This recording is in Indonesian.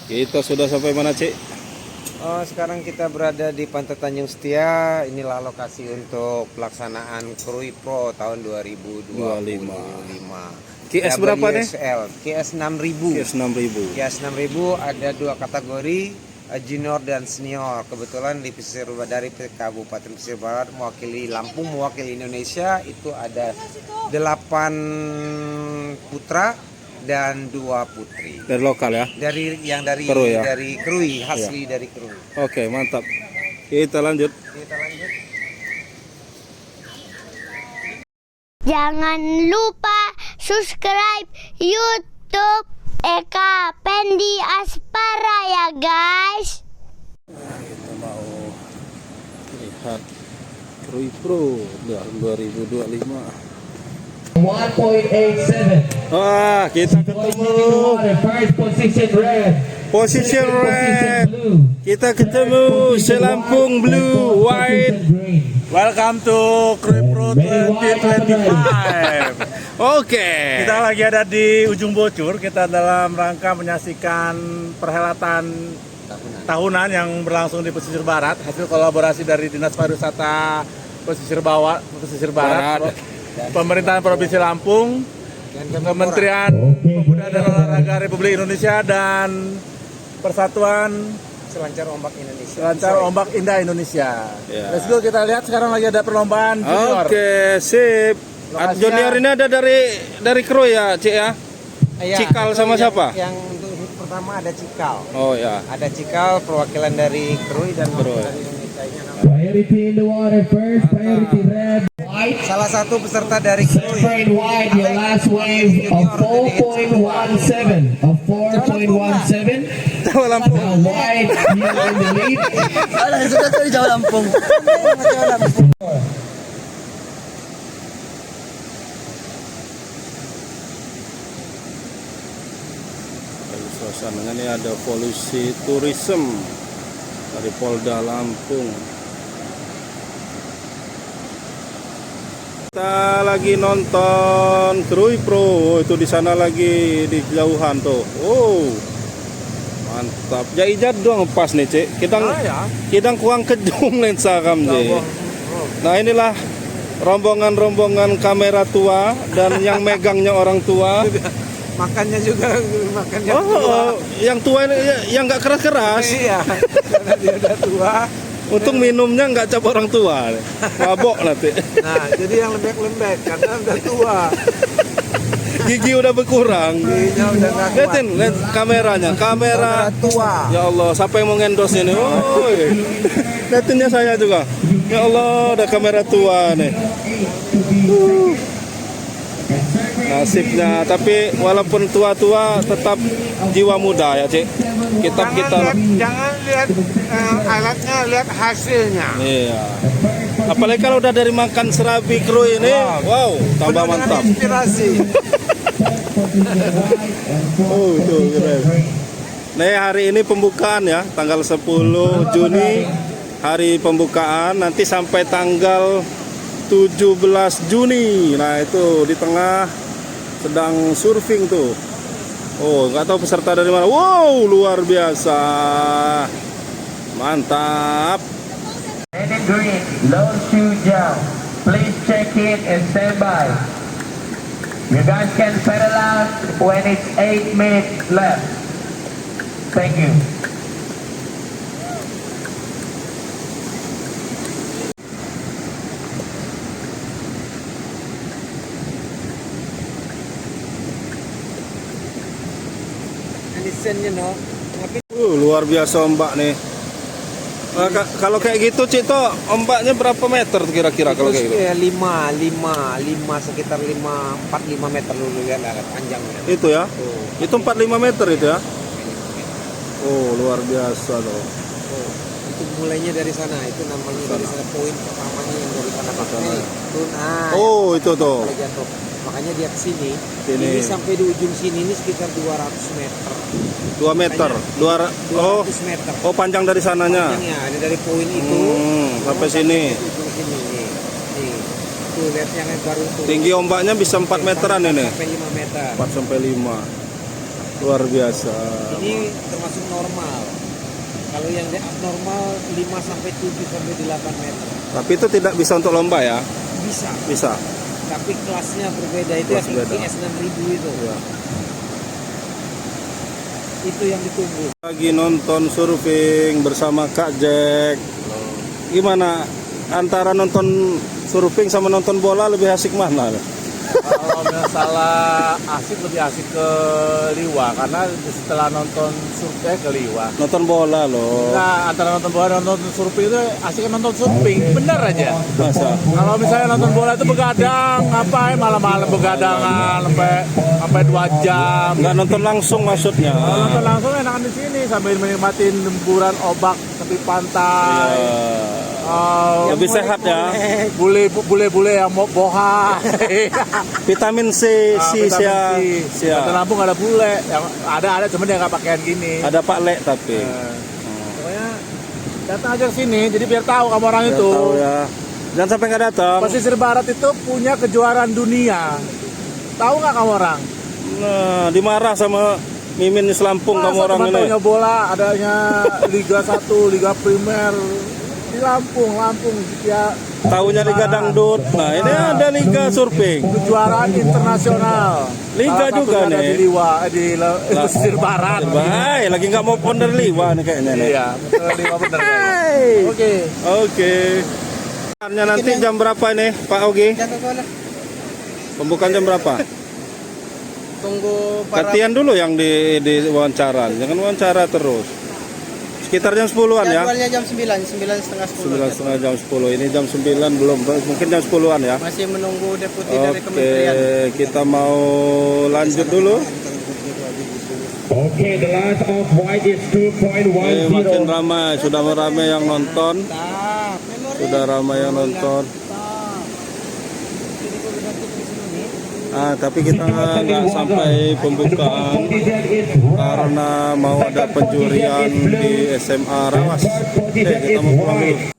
Kita sudah sampai mana, Cik? Oh, sekarang kita berada di Pantai Tanjung Setia. Inilah lokasi untuk pelaksanaan Krui Pro tahun 2025. KS berapa nih? KS 6000. KS 6000. KS 6000 ada dua kategori, junior dan senior. Kebetulan di pesisir dari Kabupaten Pesisir Barat mewakili Lampung, mewakili Indonesia itu ada 8 putra dan 2 putri. Dari lokal ya? Dari Krui ya? dari Krui, asli dari Krui. Oke, mantap. Kita lanjut. Jangan lupa subscribe YouTube Eka Pendi Aspara ya guys. Kita mau lihat Krui Pro 2025. 1.87. Wah, kita ketemu First position red. position red. Kita ketemu Selampung Blue White. Welcome to Krui Pro 2025. Oke. Kita lagi ada di Ujung Bocur. Kita dalam rangka menyaksikan perhelatan tahunan yang berlangsung di Pesisir Barat, hasil kolaborasi dari Dinas Pariwisata Pesisir Barat, Pemerintahan Provinsi Lampung, Kementerian Pemuda dan Olahraga Republik Indonesia, dan Persatuan Selancar Ombak Indonesia. Selancar Ombak Indah Indonesia. Ya. Let's go, kita lihat sekarang lagi ada perlombaan junior. Oke, sip. Lokasinya- Junior ini ada dari Krui ya, Cik ya? Iya, Cikal itu sama siapa? Yang untuk pertama ada Cikal. Oh ya. Ada Cikal perwakilan dari Krui dan Krui. dari Indonesia ini namanya. Priority in the water first. Priority red. White. Salah satu peserta dari Krui. Separate wide. Your last wave of 4.17. Of 4.17. Jawa Lampung. Now wide. You are in the lead. Sudah dari Jawa Lampung. Dari suasananya ini ada polusi tourism dari Polda Lampung. Kita lagi nonton Krui Pro, itu di sana lagi di jauhan tuh. Oh, mantap. Jaijat doang pas nih, Cik. Kita kurang kejung lensa kam, Cik. Nah, inilah rombongan-rombongan kamera tua dan yang megangnya orang tua. Makannya juga makannya tua. Oh, yang tua ini yang nggak keras-keras. Iya, karena dia udah tua. Untung minumnya nggak cap orang tua, mabok nanti. Nah, jadi yang lembek-lembek karena udah tua. Gigi udah berkurang. Giginya udah nggak kuat. Lihatin, lihat kameranya, kamera. Tua. Ya Allah, siapa yang mau endorse ini? Oh, lihatinnya saya juga. Ya Allah, ada kamera tua nih. Nasibnya, tapi walaupun tua-tua tetap jiwa muda ya, Cik. Jangan lihat alatnya, lihat hasilnya. Iya. Apalagi kalau udah dari makan serabi Krui ini, wow, tambah Penuh dengan mantap. inspirasi. Oh, itu keren. Nih, hari ini pembukaan ya, tanggal 10 Juni hari pembukaan, nanti sampai tanggal 17 Juni. Nah, itu di tengah sedang surfing tuh. Oh, nggak tahu peserta dari mana. Wow, luar biasa. Mantap. Heading green. Low shoe jump. Please check in and stand by. You guys can pedal out when it's 8 minutes left. Thank you. Lisennya no. Luar biasa ombak nih. Nah, kalau kayak gitu, Cik, toh ombaknya berapa meter kira-kira kalau kayak gitu? 5 sekitar 4-5 meter dulu ya panjangnya. Itu ya? Tuh. Itu 4-5 meter itu ya? Oh, luar biasa loh. Oh, itu mulainya dari sana, itu namanya dari sana poin pertamanya yang dari sana pakai. Oh, itu tuh. Kalau jatuh. Makanya dia ke sini. Sini. Ini sampai di ujung sini ini sekitar 200 meter. 2 meter. 200 meter. Oh, panjang dari sananya. Panjangnya ada dari poin itu Sampai sini. ke ujung sini nih. Nih. Tuh lihat yang baru tuh. Tinggi ombaknya bisa 4 meteran ini. Sampai 5 meter. 4 sampai 5. Luar biasa. Ini termasuk normal. Kalau yang di abnormal 5 sampai 7 sampai 8 meter. Tapi itu tidak bisa untuk lomba ya? Bisa. Bisa. Tapi kelasnya berbeda. Itu Kelas yang beda. IS 6000 itu. Ya. Itu yang ditunggu. Lagi nonton surfing bersama Kak Jack. Gimana? Antara nonton surfing sama nonton bola lebih asik mana? Kalau misalnya asik, lebih asik ke Liwa karena setelah nonton surfing ke Liwa. Nonton bola loh. Nah, antara nonton bola dan nonton surfing itu asik nonton surfing, bener aja. Masa? Kalau misalnya nonton bola itu begadang, ngapain malam-malam begadangan sampai 2 jam. Nggak nonton langsung maksudnya. Kalau nonton langsung enakan di sini sambil menikmati lemburan ombak tepi pantai. Iya. Lebih sehat ya. Bule-bule yang mau boha. Vitamin C, Di Lampung ada bule, yang ada cuman dia nggak pakaian gini. Ada Pak Lek tapi. Pokoknya datang aja ke sini, jadi biar tahu kamu orang Biar itu. tahu ya. Jangan sampai nggak datang. Pesisir Barat itu punya kejuaraan dunia. Tahu nggak kamu orang? Nah, dimarah sama Mimin di Lampung kamu orang ini. Taunya bola, adanya Liga 1, Liga Primer di Lampung ya. Tahunya Liga Dangdut. Nah, ini ada Liga Surfing. Kejuaraan internasional. Liga Salah juga satunya ada nih. di Liwa, di pesisir barat. Baik, lagi nggak mau ponder Liwa nih kayaknya nih. Iya, betul Liwa bener. Hai. Oke. Oke. Nanti jam berapa nih, Pak Ogi? Pembukaan jam berapa? Tunggu para Latihan dulu yang di wawancara, jangan wawancara terus. Sekitar jam 10-an ya? jadwalnya jam 9:30 9:30 jam 10. Ini jam 9 belum, mungkin jam 10-an ya? Masih menunggu deputi dari Oke, kementerian. kita mau lanjut dulu. Okay, the last of white is Makin 2.10. ramai, sudah ramai yang nonton. Sudah ramai yang nonton. Tapi kita nggak sampai pembukaan karena mau ada penjurian di SMA Rawas. Oke, kita mau pulang dulu.